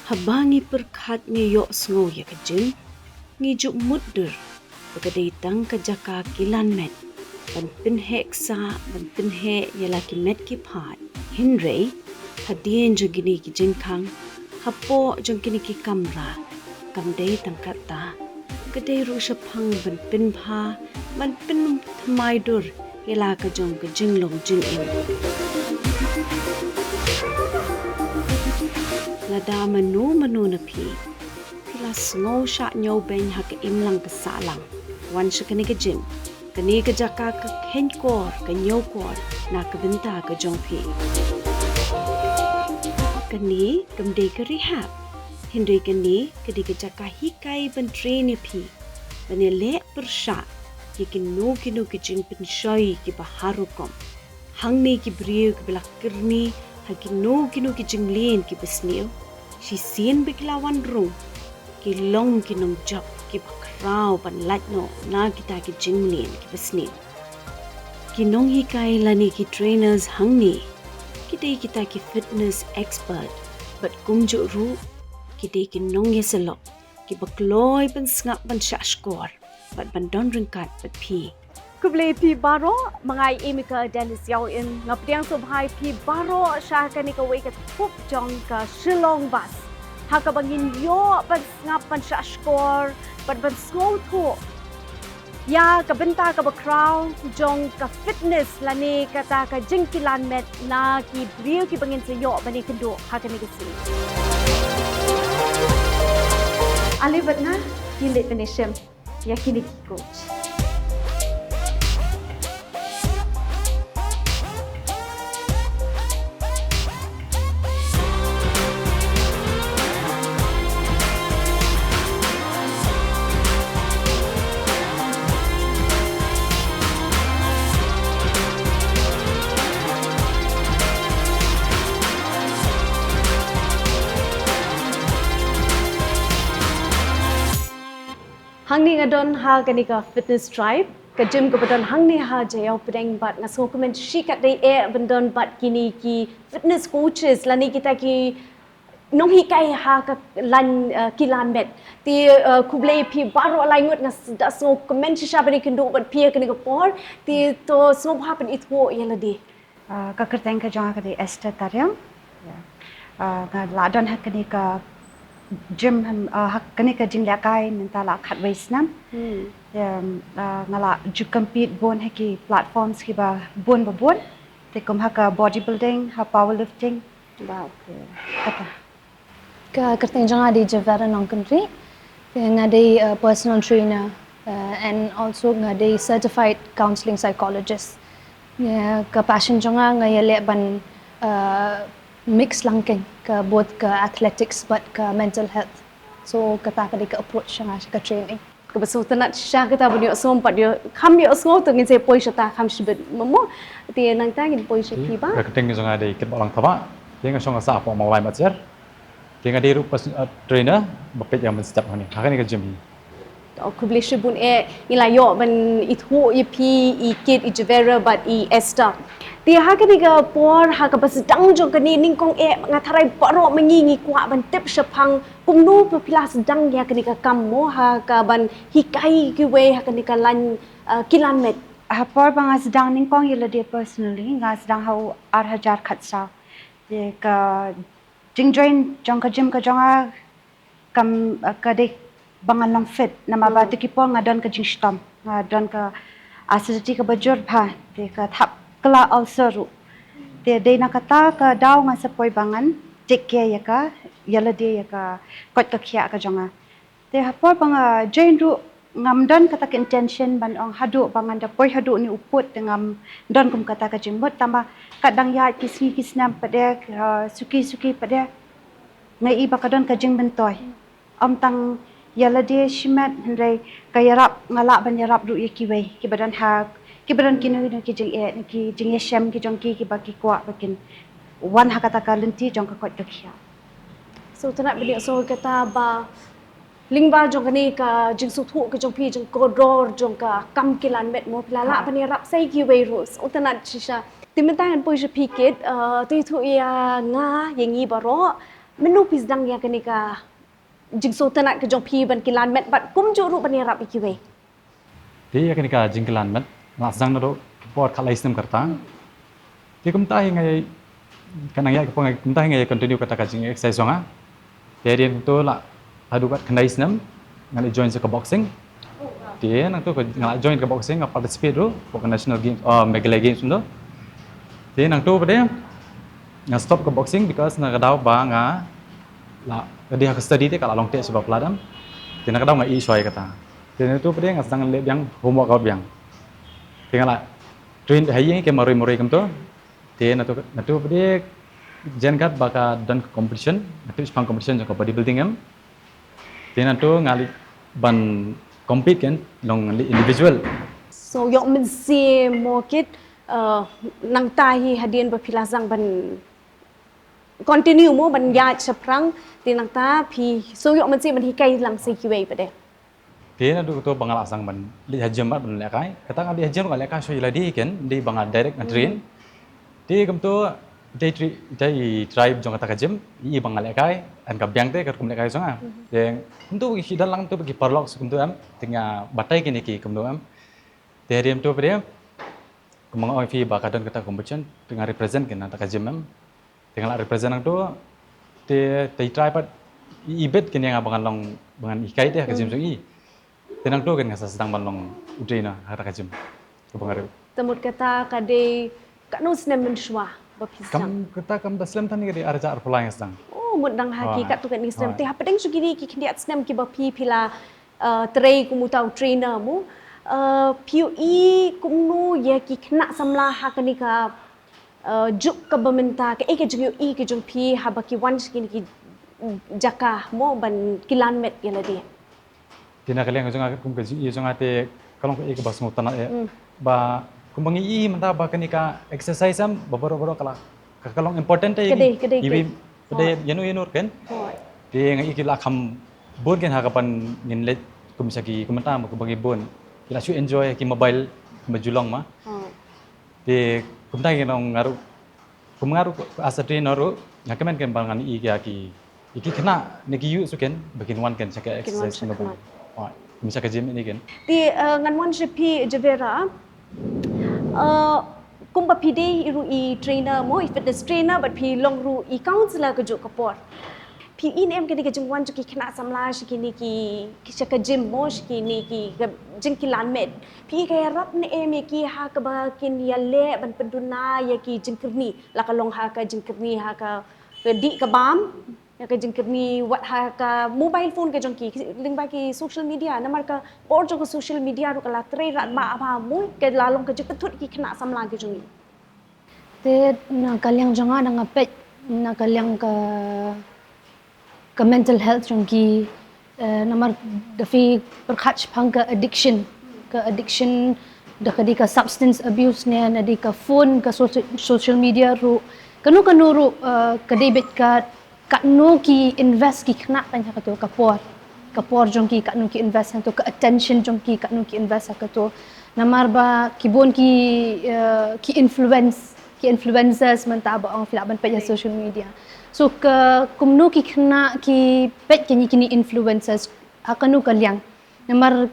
Habangi perkat ngiyok sengo ya kejeng, ngijuk mudur, pagkaday tang kajaka kilan met, ban pinhek sa, ban pinhek yalaki met ki pat. Hinray, hadien jong gini ki jengkang, hapo jong gini ki kamra, kamday tang kata, kaday rushapang ban pinpa, ban pin thamaidur, yalaka jong ka jinglong jingin. Lada manu na pi. Pila sengo syak nyaw ben ha ka imlang ka salang. Wan sya kani ka jim. Kani ka jaka ka kenkor, ka nyaw kor, na ka binta ka jong pi. Kani kamde ka rehab. Hindi kani kadi ka jaka hikai ban train pi. Bani lek persyak. Ki kinu ki jing pensyoy ki baharukom. Hang ni ki briyo ki belakirni. Hagi no ki jinglin ki besniu, si sien biklawan rung, ki long ki nom job ki bakrau pan latno na kita ki jinglin ki besniu. Ki nong hikai lani ki trainers hangni, kita ki fitness expert, but kumjuk ru, kita ki nong yeselok, ki bakloy pan sngap pan syashkor, but ban don ringkat but pi. Kublai pi baro mangai imika Dennis yaw in ngapdiang subhai pi baro sya kanika wei ka thup jong ka Shillong bus. Ha ka bangin yo pan ngap pan sya skor pan sngol thu. Ya ka benta ka bakraw jong ka fitness lani kata ka jingkilan met na ki brio ki bangin sa yo bani kendo ha kanika si. Ali batna kilit penishem ya kini coach. Hang ni ngadon ha kanika fitness tribe ka gym ka badon hang ni ha jayaw pedeng bat ngaso komen shikat dai bandon bat kini ki fitness coaches lani kita ki nong hikai ha ka lan kilan met ti kublai pi baro lai ngut ngas da so komen shisha bani kendo bat pia kanika por ti to so ha pen itwo yaladi ka kerteng ka jang ka di Esther taryang ka ladon ha kanika gym hak kani ka jing lakai Mynta la khat waisnam ngala ju compete bon haki platforms ki ba bon te kum haka bodybuilding ha powerlifting wow kata ka kerteng jang adi javara nong country ngadi personal trainer and also ngadi certified counseling psychologist ka passion janga ngayale ban mix langking ke both ke athletics but ke mental health. So kata ka di ka approach nga ka training. Kebesul tenat syah kita bani som pat dia kham dia sngo tu ngin se poi shata kham shibet mamo ti nang ta ngin poi shati ba. Ka teng jong ada ikit balang thama. Dia nga song sa apa mau lai matcher. Dia nga di rupa trainer bapet yang menstep ni. Hakan ni ka gym. Kubli shibun ilayo ban ithu ipi ikit ijvera but Esther. Ti ha ka diga por ha ka basdang jong ka ni ningkong ngatharai paro mengingi kwa ban tip shapang pumnu pepilas dang ya ka ni ka kammo ha ka ban hikai ki we ha ka ni ka lan kilan met ha por bang sedang ningkong yela dia personally nga sedang hau ar hajar khatsa de ka jingjoin jong ka gym ka jonga kam ka de bangan long fit nama ba ti ki por ngadon ka jingstom ngadon ka asiti ka bajur pha de ka thap kala also ru de na kata ka daw nga sa poi bangan take care ya ka yala de ya ka kot ka khia ka jonga te hapor banga jain ru ngam don kata ka intention ban ong hadu bangan da poi hadu ni uput ngam don kum kata ka jimbot tamba kadang ya kisnam pada suki pada ngai ba ka don ka jing bentoy om tang yala de shimat hendrai ka yarap ngala ban yarap ru ya kiwei ki badan ha ki badan kinu ki jing yeshem ki jong ki baki kwa bakin wan hakata ka lenti jong ka kot ka khia so tanat bani so kata ba lingba jong ni ka jing su thu ka jong pi jong kodor jong ka kam kilan met mo plala bani rap sai ki wei ru so tanat shisha timentan poi je pikit tu thu ya nga yengi baro menu pizdang ya kenika jigso tanat ke jong pi ban Kilan met bat kum jo ru ban ya rap ikiwe. Dia kan ika Jingkilan mat nak sedang nado buat kalau Islam kerta. Dia kumta hingga kan yang kepong kumta hingga continue kata kajing exercise songa. Dia tu lah adu kat kena Islam ngali join ke boxing. Dia nang tu ngali join ke boxing ngap participate tu bukan national games Megala games tu. Dia nang tu pada nggak stop ke boxing because nak kadau bang lah dia ke study dia kalau long test sebab peladam. Dia nak kadau nggak isoi kata. Dia itu pada nggak sedang lep yang homework kau yang. Tinggal lah train hari ke mari kem tu. Dia natu pada jengat baka dan competition, natu spang competition jangka bodybuilding em. Dia natu ngali ban compete kan long individual. So yok mensi mokit nang tahi hadian berpilazang ban continue mo ban ya seprang di nang ta pi so yok mensi ban hikai lang sekiwe pada. Dia nadu tu bangal asang ban li hajam ban lekai. Kata ngali hajam ngali lekai so iladi kan di bangal direct train. Dia kem tu dia tribe jong kata kajam i bangal lekai an kabyang te kat kum lekai songa. Yang untuk isi dalang tu bagi parlok kum tu am tengah batai kini ki kum tu am. Dia tu pada kemang oi fi bakadan kata competition tengah represent kan kata kajam am. Tengah represent tu dia tribe ibet kini yang abangan long bangan ikai dia kajam so i. Tenang tu kan ngasa sedang balong udina kata kajam. Kebangar. Temut kata kade kanu snem menshwa berpisang. Kam daslam tani kade arja arpula yang sedang. Oh mudang hakikat tu kan ni snem. Teh pedeng sugiri ki kendiat snem ki bapi pila trei kumutau trainer mu. Piu i kumnu ya ki kena samla hakani ka juk ke Mynta ke ke jung i ke jung pi habaki wan skin ki jaka mo ban Kilan met ya ladi. Tina kalian ngajung kum ke i jung ate kalong ke bas ngutan ba kumbangi i menta ba kanika exercise am baboro kala kalong important te ibi pada yanu kan dia ngai ki la kham bon kan hakapan ngin let kum saki kumenta ma kumbangi bon kila su enjoy ki mobile majulong ma de kumta ki nong ngaru asa trainer ngakamen kan bangan i ki iki kena neki yu su kan bakin one kan saka exercise ngabon bisa ke gym ini kan di nganwan jepi jevera kumpa pide iru i trainer mo i fitness trainer but pi long ru i counselor ke juk kapor pi in em ke jungwan juk ki kena samla shikini ki shaka gym mo shikini ki jing Kilan med pi ke rap ne em ki ha ka ba kin ya le ban penduna ya ki jingkerni la ka long ha ka jingkerni ha ka di ka bam ya ka jingkerni wat ha ka mobile phone ke jongki ling ba ki social media namar ka or jong social media ru kala tre rat ma apa mu ke lalong ke juk tut ki kena samla ke jongi te na kalyang janga na ngapet na kalyang ka mental health jongki namar dafi perkhach phang ka addiction da kadi ka substance abuse ne na di ka phone ka social media ru kanu ru kadebet ka katno ki invest ki kena tanya kato kapor jong ki katno ki invest to ka attention jong ki katno ki invest kato namar ba kibon ki influencers mentaba ang filaban pa social media so ka kumno ki kena ki pet kini influencers akanu kalyang namar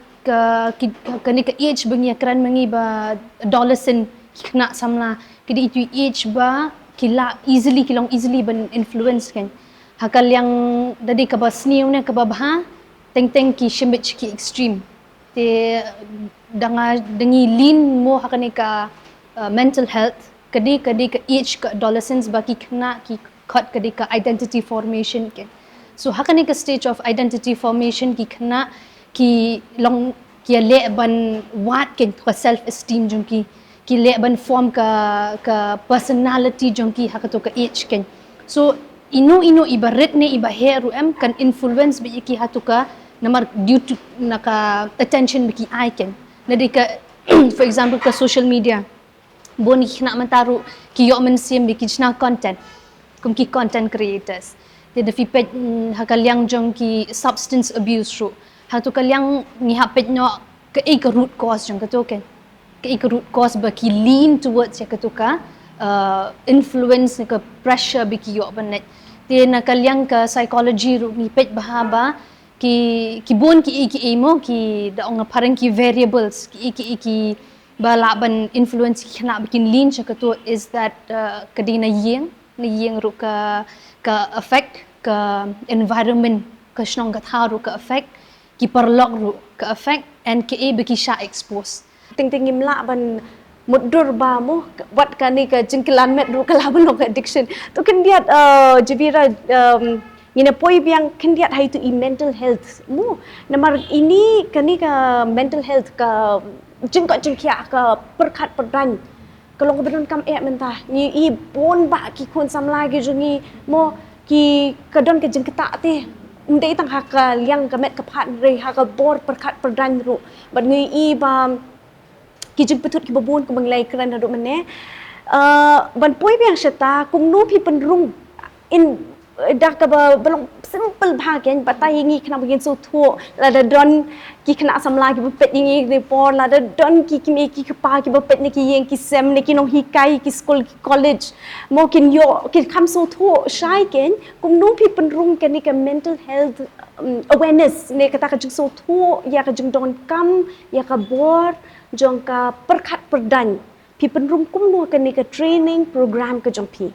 kani ka age bangi kran mangi ba adolescent ki kena samla kidi itu age ba kilong easily ban influence kan hakal yang dadi ka basniu ne ka babha teng ki shimich ki extreme te danga dengi lean mo hakani ka mental health kadi ka age ka adolescence ba ki kena ki cut kadi ka identity formation kan so hakani ka stage of identity formation ki kena ki long ki le ban wat kan ka self esteem jong ki le ban form ka personality jong ki hakato ka age kan so ino ibaret ne ibaheru kan influence bi ki hatuka namar due to naka attention bi ki icon nadi ka for example ka social media boni nak mentaru ki yo mensim bi ki chna content kum ki content creators de fi pet hakalyang jong ki substance abuse ru hatuka lyang ni hapet no ka root cause jong ka token ka root cause ba ki lean towards ya ka influence ka pressure bi ki yo banet Dia nak kalian ke psychology ru ni pet bahaba ki bon ki emo ki da ong parang ki variables ki bala ban influence ki nak bikin lean chakato is that kadina yeng ru ka affect ka environment ka shnong ka tharu ka affect ki perlok ru ka affect and ki biki sha expose Ting imla ban mudur ba mo wat kani ka jingkilan met ru kala ban addiction to kan diat jibira ngina poi biang kan diat hai tu mental health mo namar ini kani ka mental health ka jingkia ka perkhat perdan kalau kebetulan kam mentah ni I bon ba ki kon samla ki jungi mo ki kadon ke jingketa te ndai tang haka liang ka met ka phat re haka bor perkhat perdan ru ban ngi I ba ki jing petut ki babon ko banglai kran ro mane ban poi biang shata kum nu pi penrung in dak ka belong simple bahagian batai ngi kena begin so thu la da don ki kena samla ki bepet ngi report la da don ki kimi ki kapa ki bepet ni ki yeng ki sem ni ki nong hikai ki school ki college mo kin yo ki kam so thu shai ken kum nu pi penrung ken ni ka mental health awareness ne kata ka jing so thu ya ka jing don kam ya ka bor jong ka perkhat perdan pi penrung kum nu ken ni ka training program ka jong pi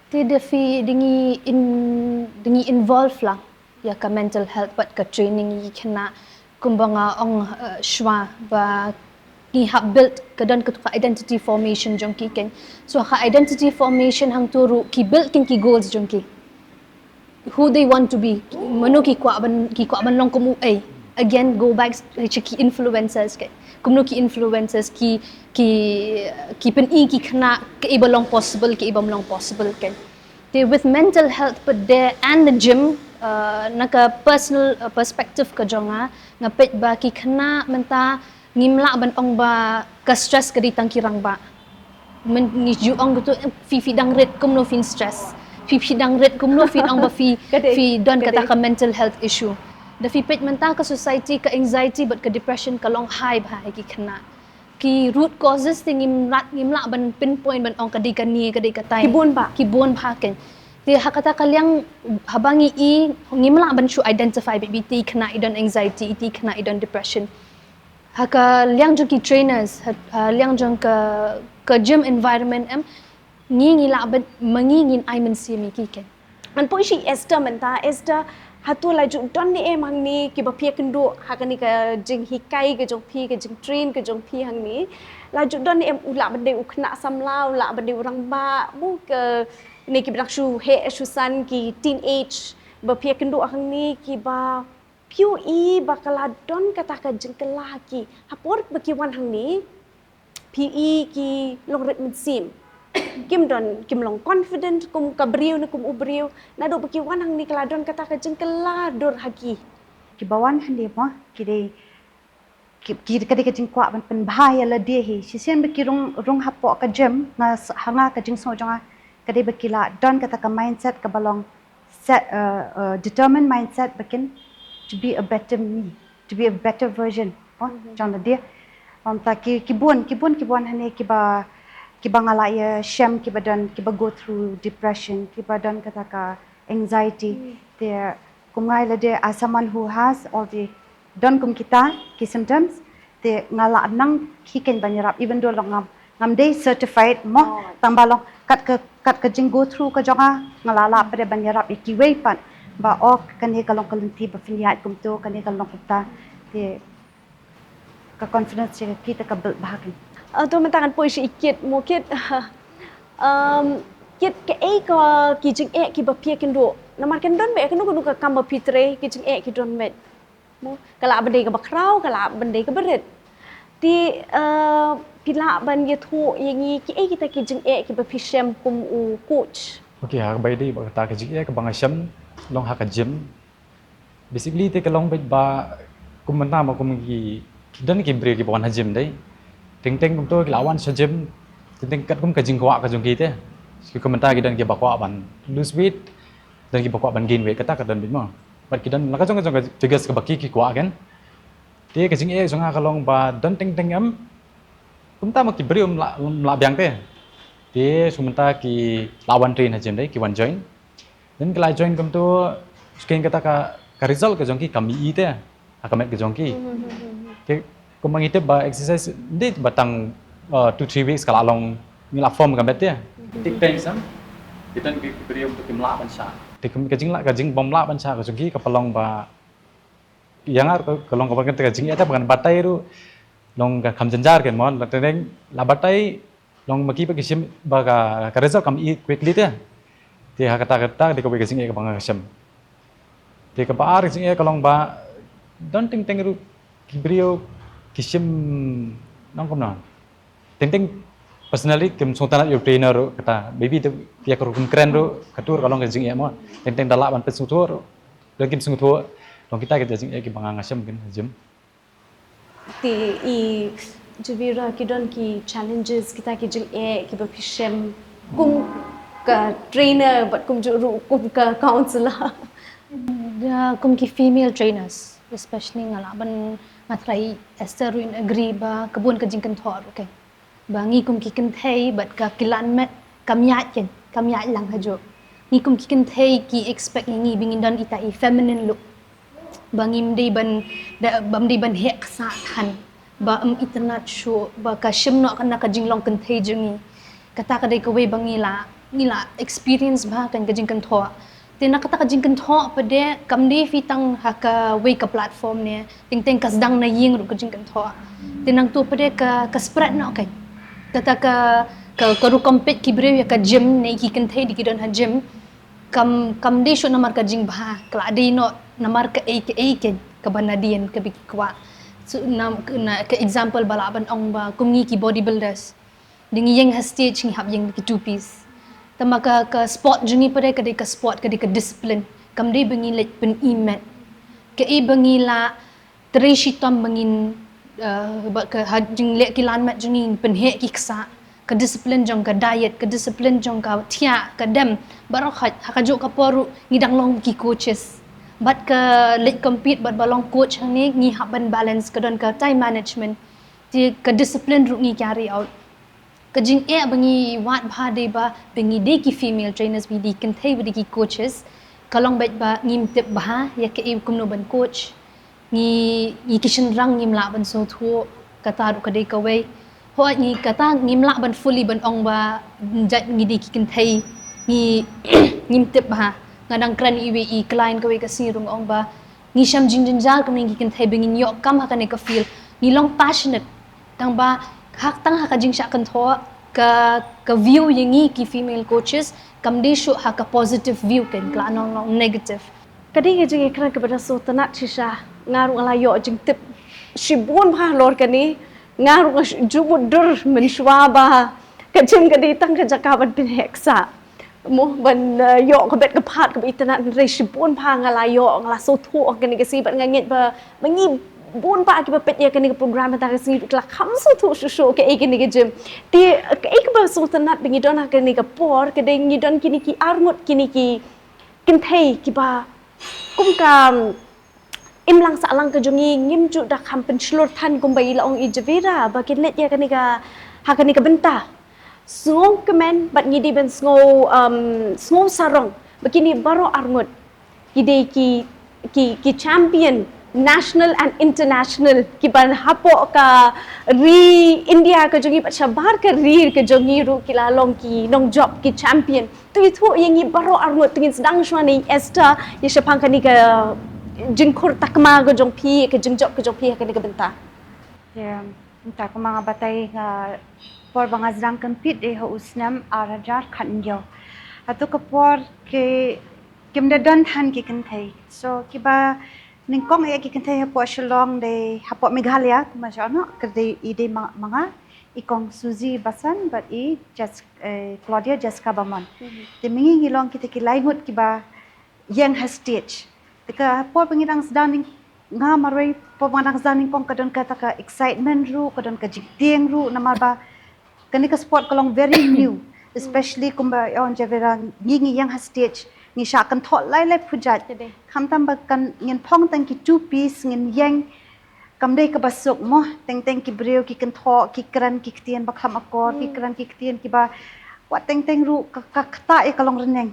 Tidak fi dingi involve lah ya ka mental health but ka training yi kena kumbanga ong shwa ba ni ha build kadan ka identity formation jong ki ken so ha identity formation hang turu ki build kin ki goals jong ki who they want to be mano ki kwa ban long komu again go back to ki influencers ke kumno ki influencers ki pen ki kena ke ibalong possible ke ibam long possible kan they with mental health but there and the gym naka personal perspective ka jonga ngapet ba ki kena menta ngimla ban ong ba ka stress ka ditang kirang ba men ni ju ong tu fi dang red kumno fin stress fi dang red kumno fin ong ba fi don kata ka mental health issue da fi pet menta ka society ka anxiety but ka depression ka long high ba ki kena ki root causes ting ngimla ban pinpoint ban ong kadi kani kadi katai kibon ba ken ti hakata kalyang habangi ngimla ban shu identify bt kena idon anxiety iti kena idon depression haka liang jong ki trainers liang jong ka gym environment ngila ban mangingin ai men simi ki ken man po si Esther menta Esther hatu laju don ni hang ni ki ba pia kendo hakani ka jing hikai ke jong pi ke jing train ke jong pi hang ni laju don ni ula bende ukna samlau la bende orang ba mu ke ni ki brak shu he shu san ki teenage ba pia kendo hang ni ki ba piu ba kala don kata ka jing kala ki hapor ba ki wan hang ni pi ki long ret min sim kim long confident kum kabriu na kum ubriu na do baki wan hang ni kladon kata ka jeng kala dor hagi ki bawan hande mo ki kade ka jing kwa ban pen bahaya la dia hi sisen be ki rong hapo ka jem na hanga ka jing so jonga kade be ki la don kata ka mindset ka balong set determined mindset bakin to be a better me to be a better version jong la dia ta ki buan hane ki bangala ya sham ki badan ki go through depression ki badan kata ka anxiety there kumngai la there as someone who has all the don kum kita ki symptoms te ngala nang ki ken banyarap even though ngam day certified mo tambalong kat ka jing go through ka jonga ngala pada banyarap ki way pan ba ok kani kalong kalunti ba finiat kum to kani kalong kita te ka confidence kita ka build bahakin tu mentangan poi si ikit mukit kit ke ko ki jing ki ba pia kendo namar kendon be kendo ka kam ba pitre ki jing ki don met mo kala bende ka bakrau kala bende ka beret ti pila ban ye thu yengi ki kita ki jing ki ba pisem kum u coach okay ha bai dei ba ta ka jing ka bang sham long ha ka gym basically te ka long bai ba kum manta ma kum ki dan ki bre ki bon ha gym dei ting kum to lawan sa gym ting kat kum ka jing kwa ka jong ki te ki komentar ki dan ki bakwa ban lose weight dan ki bakwa ban gain weight kata ka dan bit mo bat ki dan la ka jong figures ka baki ki kwa kan te ka jing jong ka long ba dan ting kum ta ma ki bre la byang te te sumenta ki lawan train ha gym dei ki wan join dan kalau join kem tu sekian kata ka result ke jongki kami ite akamet ke jongki ke kumang ite ba exercise ndi batang 2-3 weeks kalau along ngila form kan betul ya tik time sam kita ni beri untuk kimla bansa tik kajing bom la bansa ke jongki ke pelong ba yang kalau kau pakai kajing itu bukan batai ru long ka kam janjar kan mon teng la batai long maki pa kisim ba ka result kam i quickly te ti ha kata di ko kajing e ka bang kasem ti ka ba kajing e kalong ba don ting ru kibrio kisim nong kom non ting personally kim sultan yo trainer ru kata baby tu dia kerukun keren ru katur kalong kajing e mo ting dalak ban pesutur dan kim sungutur long kita jing e ki bang ngasem kan jem ti I jivira kidon ki challenges kita ki jing ki bapishem kum ka trainer but kum juru kum ka counselor kum ki female trainers especially ngalaban matrai esteruin agree ba kabun ka jingkan thor okay bangi kum ki kan thei but ka kilan met kamya lang hajo ni kum ki kan thei ki expect ngi bingin don ita I feminine look bangim di ban hek sa kan ba internet show ba ka shimno kan ka jinglong kan thei jungi kata ka dei ko we bangila ngila experience ba kan ka jing kan tho tin kata ka jing kan tho pade kamdi fitang ha ka we ka platform ne ting ka sedang na ying ru ka jing kan tho tinang tu pade ka spread no kan kata ka ru compete ki brew ya ka gym ne ki kan thei di ki don ha gym kam di show namar ka jing ba kla di no namar ka ke banadian ke biki kwa so ke example balaban ong ba kumngi ki bodybuilders dingi yang stage ngi hab yang ki two piece tamaka ka sport jungi pare ka sport ka discipline kam di bengi lek pen imet ke bengi la trishitam bengin ba ka jing lek kilan mat jungi pen he ki ksa ka discipline jong ka diet ka discipline jong ka tia ka dem barakhat hakajo ka poru ngidang long ki coaches but ka let compete but balong coach hang ni ngi haban balance ka don ka time management ti ka discipline ru ngi carry out ka jing bangi wat bha de ba bengi de ki female trainers bi di kan thei bi ki coaches kalong bet ba ngim tip ba ya ke kum no ban coach ngi kishin rang ngim la ban so thu ka taru ka de ka wei ho ngi kata ngim la ban fully ban ong ba jat ngi di ki kan thei ngi ngim tip ba ngadang kran iwi client ka we ka sirung ong ba ni sham jingjal ka ngi kan thei bengin yo kam ha ka ne ka feel ni long passionate tang ba hak tang ha ka jing sha kan tho ka view yengi ki female coaches kam de show ha ka positive view kan kla long negative kadi ngi jing kran ka bada so tanat chisha ngaru ala yo jing tip shibun ba lor kani ngaru jubu dur men shwa ba ka jing kadi tang ka jakaban bin heksa mo ban yo ka bet ka phat ka internet re shibun pa ngala yo ngala so thu kan ni ka si ban ngit ba mangi bun pa ki ba pet ya kan ni program ta ka si kla kham so thu show ke ek ni ka jim ti ek ba so tanat bingi don ka ni ka por ka ding ni don kini ki armut kini ki kin thei ki ba kum ka im lang sa lang ka jungi ngim ju da kham pen shlor than kum bai la ong I javira ba kin let ya kan ni ka ha kan ni ka Mynta Sngong kemen bat ngidi ben sngong sarong begini baro armut ide ki champion national and international ki ban hapo ka ri India ka jongi pat shabar ka ri ka jongi ru kila long ki nong job ki champion tu itu yang baro armut tingin sedang shwani esta ye shapang ka ni ka jingkhur takma ka jong pi ka jingjop ka jong pi ka ni ka Mynta ya entah ko mga batay nga por banga zrang compete de ho usnam arajar khanjo atu ka por ke kimda dan than ki kan thai so ki ba ningkong e ki kan thai po Shillong de hapo Meghalaya kuma jano kerde ide mga ikong Suzy Basan but just Claudia Jessica Bamon de mingi ngilong kita ki laingut ki ba yang has stage tika por pangirang sedang nga marway po mga nang kong kadon kata ka excitement ru kadon ka jigding ru namar ba kani ka sport kalong very new especially kumba on javera ngi yang ha stage ni sha kan thot lai phujat kham tam ba kan ngin phong tang ki two piece ngin yang kam dei ka basuk mo teng ki breu ki kan tho ki kran ki ktien ba kham akor ki kran ki ktien ki ba wa teng ru ka ta e kalong reneng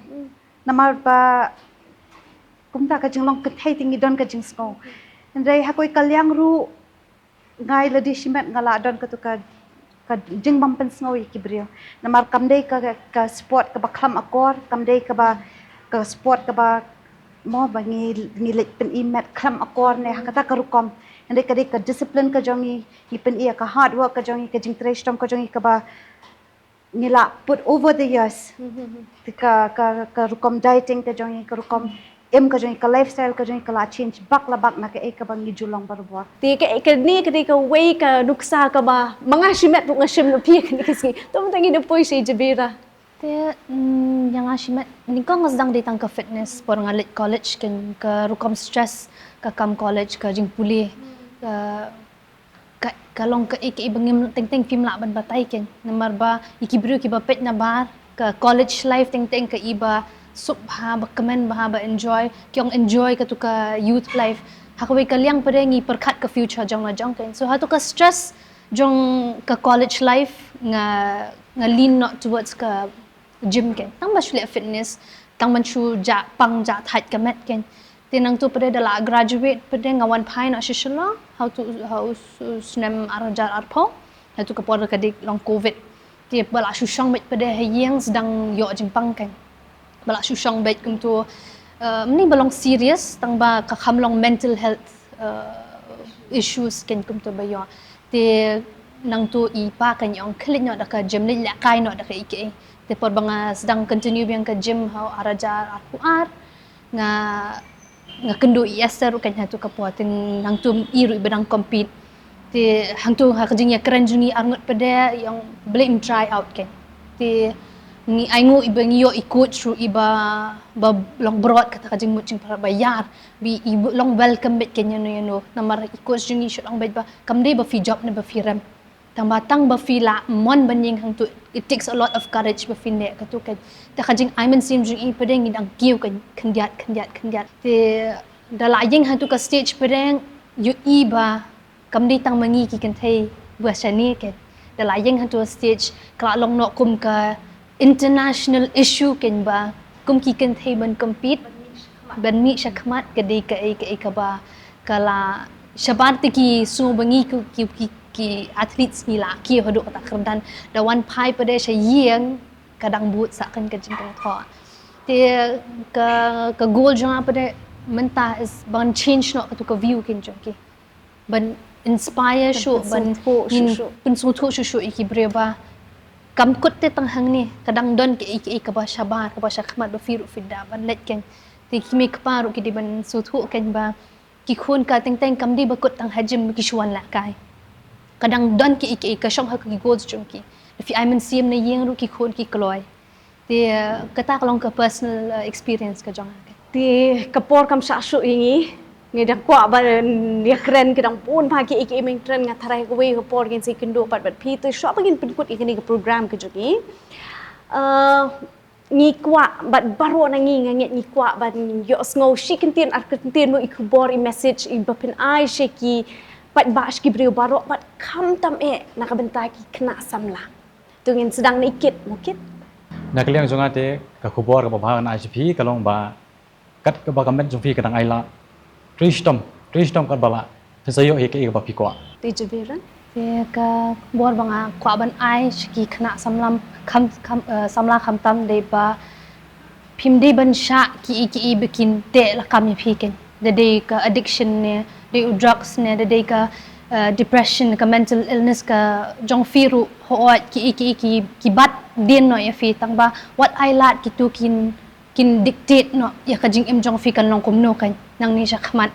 namar ba kumta ka jinglong kathai tingi don ka jingsco ndai hakoi kalyang ru ngai ladi shimet ngala don ka tu ka jingbam pen sngo ki brio namar kamdei ka sport ka ba kham akor kamdei ka ba ka sport ka ba mo ba ngi lek pen imet kham akor ne hakata ka rukom ndai ka discipline ka jongi hi pen ia ka hard work ka jongi ka jing trestom ka jongi ka ba nila put over the years ka rukom dieting ka jongi ka rukom ka jongi ka lifestyle ka jongi ka la change bak na ka ka bang julong barbo Ti ka ni ka way ka nuksa ka ba mga shimet nga shim no pi ka ni kasi to tangi na poi si jabira. Te yang ashimat ni ko ngasdang ditang ka fitness por ngalit college kan ka rukom stress ka kam college ka jing puli kalong ka ibangim teng film la ban batay ken namar ba ikibru ki ba pet na bar ka college life teng ka iba sup ha ba kamen ba enjoy kyong enjoy ka tu ka youth life hakwe kalyang parengi perkhat ka future jong na jong ken so hatu ka stress jong ka college life nga lean not towards ka gym ken tang ba shule fitness tang man chu ja pang ja that ka met ken tinang tu pada dala graduate pada ngawan pai nak Shillong how snem arajar arpo hatu ka por ka dik long covid ti bala Shillong met pada hayang sedang yo jingpang kan bala Shillong bet kum tu ni balong serious tang ba ka khamlong mental health issues ken kum tu ba yo ti nang tu ipa kan yong klik no da ka gym li la kai no da ka ike ti por banga sedang continue biang ka gym how arajar arpuar nga kendo iester kan hatu ka puating nang tu iru bedang compete ti hang tu ha kajing ya keren juni arngot pada yang boleh try out kan ti ni aingu ibang yo ikut through iba long broad kata kajing mucing para bayar bi ibu long welcome bet kenya no namar ikut juni shot long bet ba kamde ba fi job ne ba fi ram tang ba fi la mon baning hang tu it takes a lot of courage ba fi ne ka tu kan ta kajing aiman sim jing i pedeng idang kiu kan khandiat te dala yeng hang tu ka stage pedeng yu i ba kamdi tang mangi ki kan thei bua shani ke dala yeng hang tu stage kala long no kum ka international issue kan ba kum ki kan thei ban compete ban mi shakmat ka dei ka ba kala shabarti ki su bangi ki athletes ni la ki hodo kata kerdan da wan pai pada sayang kadang but sakan ka jingkang tho te ka goal jang pada Mynta is ban change no to ka view kin joki ban inspire show ban pun so tho shu iki breba kam kut te tang hang ni kadang don ki ka ba shabar ka ba shakmat ba firu fidda ban let ken te ki me kparu ki di ban so tho ken ba ki khon ka teng kam di ba kut tang hajim ki shwan la kai kadang don ki ka shong ha ki goals jong ki if I mean sim na yeng ru ki khon ki kloi te kata kalong ka personal experience ka jong ka Ti kapor kam sa su ingi ngi dak kwa ba ya keren kedang pun pa ki meng tren nga tharai ko we kapor gen si kendo pat pi tu shop bagin put ikini ka program ka joki ngi kwa bat baro na ngi kwa bat yo sngo shi kintin ar kintin mo ikubor i message i bapin ai sheki pat bash ki brio baro pat kam tam nakabenta ki kena samla tungin sedang nikit mukit nak liang jonga te ka khubor ka bahan ICP kalong ba kat ka ba kamen jong fi kadang aila tristom kat bala sayo he ke ba pi kwa ti jabiran te ka bor banga kwa ban ai shki kena samlam samla kham tam de ba phim de ban sha ki bikin te la kam phi ken de ka addiction ne de drugs ne de ka depression ka mental illness ka jong firu ho ki bat din no ya fi tang ba what I lat ki tu kin dictate no ya ka jing jong fi kan long kum no kan nang ni shakmat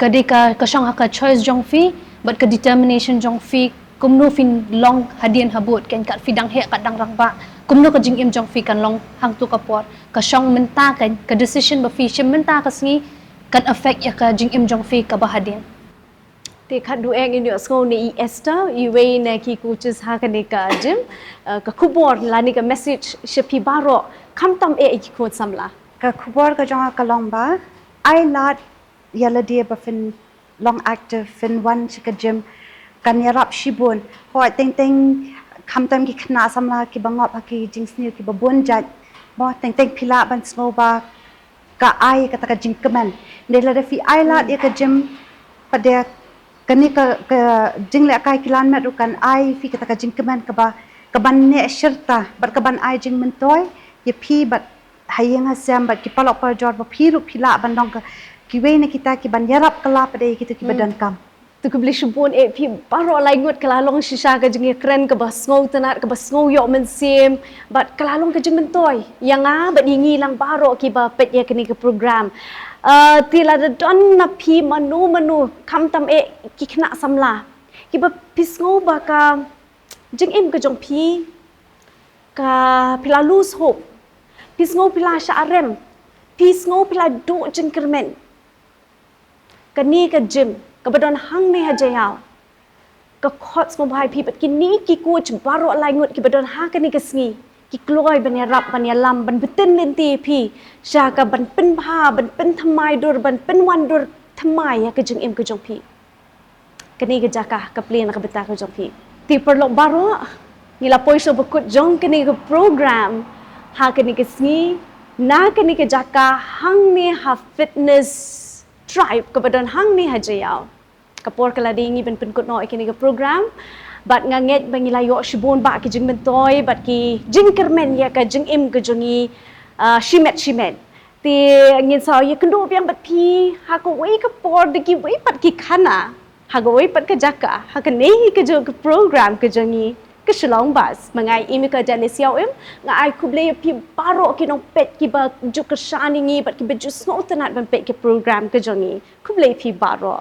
ka de ka shong ha ka choice jong fi but ka determination jong fi kum no fin long hadien habot kan kat fidang he kat dang rang ba kum no ka jing jong fi kan long hang tu ka pot ka shong Mynta kan ka decision ba fi shim Mynta ka sngi kan affect ya ka jing jong fi ka ba hadien te khat du eng in yo sko ni Esther I we na ki coaches ha ka ni ka gym ka kubor la ni ka message shipi baro kam tam ki ko samla ka khubor ka jonga ka long ba ai lat yala dia ba fin long active fin one chika gym kan yarap shibun ho teng kam tam ki khna samla ki bangop ki jingsni ki babun jat bo teng pila ban smoba ka ai kata ka jingkemen dela da fi ai la dia ka jim pada kani ka jingle kai kilan mat rukan ai fi kata ka jingkemen ka ban ne syirta bat ka ban ai jing mentoy ye pi bat hayang hasam bat ki palok par jor ba pi ru pila ban dong ka ki we ne kita ki ban yarap kala pada kita ki badan kam tu ke beli shubun pi baro lai ngut kelalong shisha ka jing keren ke bas ngau tenat ke bas ngau yok men sim bat kelalong ke jing mentoy yang bat yingi lang baro ki ba pet ye kini ke program tila da don na pi manu kam tam ki kena samla ki ba pis ngau ba ka jing im ke jong pi ka pila lose hope pis ngau pila syarem pis ngau pila do jing kermen kani ka gym kabadon hang ne hajayao ka khot smo bhai pi bat kini ki coach baro lai ngut ki badon ha kani ka sngi ki kloi ban ya rap ban ya lam ban betin len ti pi sha ka ban pen bha ban pen thamai dur ban pen wan dur thamai ya ka jing em ka jong pi kani ka jaka ka plin ka beta ka jong pi ti perlo baro ni la poi so bakut jong kani ka program ha kani ka sngi na kani ka jaka hang ne ha fitness tribe kepadon hang ni hajayao kapor kala dingi ben penkut no ikini ke program bat nganget bangi layo shibon ba ki jing mentoy bat ki jing kermen ya ka jing im ke jongi shimet ti ngin saw ya kendo biang bat pi ha ko wei ka por de ki wei pat ki khana ha go wei pat ka jaka ha ka nei ke jo ke program ke jongi ke Shillong bas mangai imi ka dalesiao im nga ai kuble pi baro ki nong pet ki ba ju ke shani ngi bat ki be ju snot tenat ban pet ke program ke jongi kuble pi baro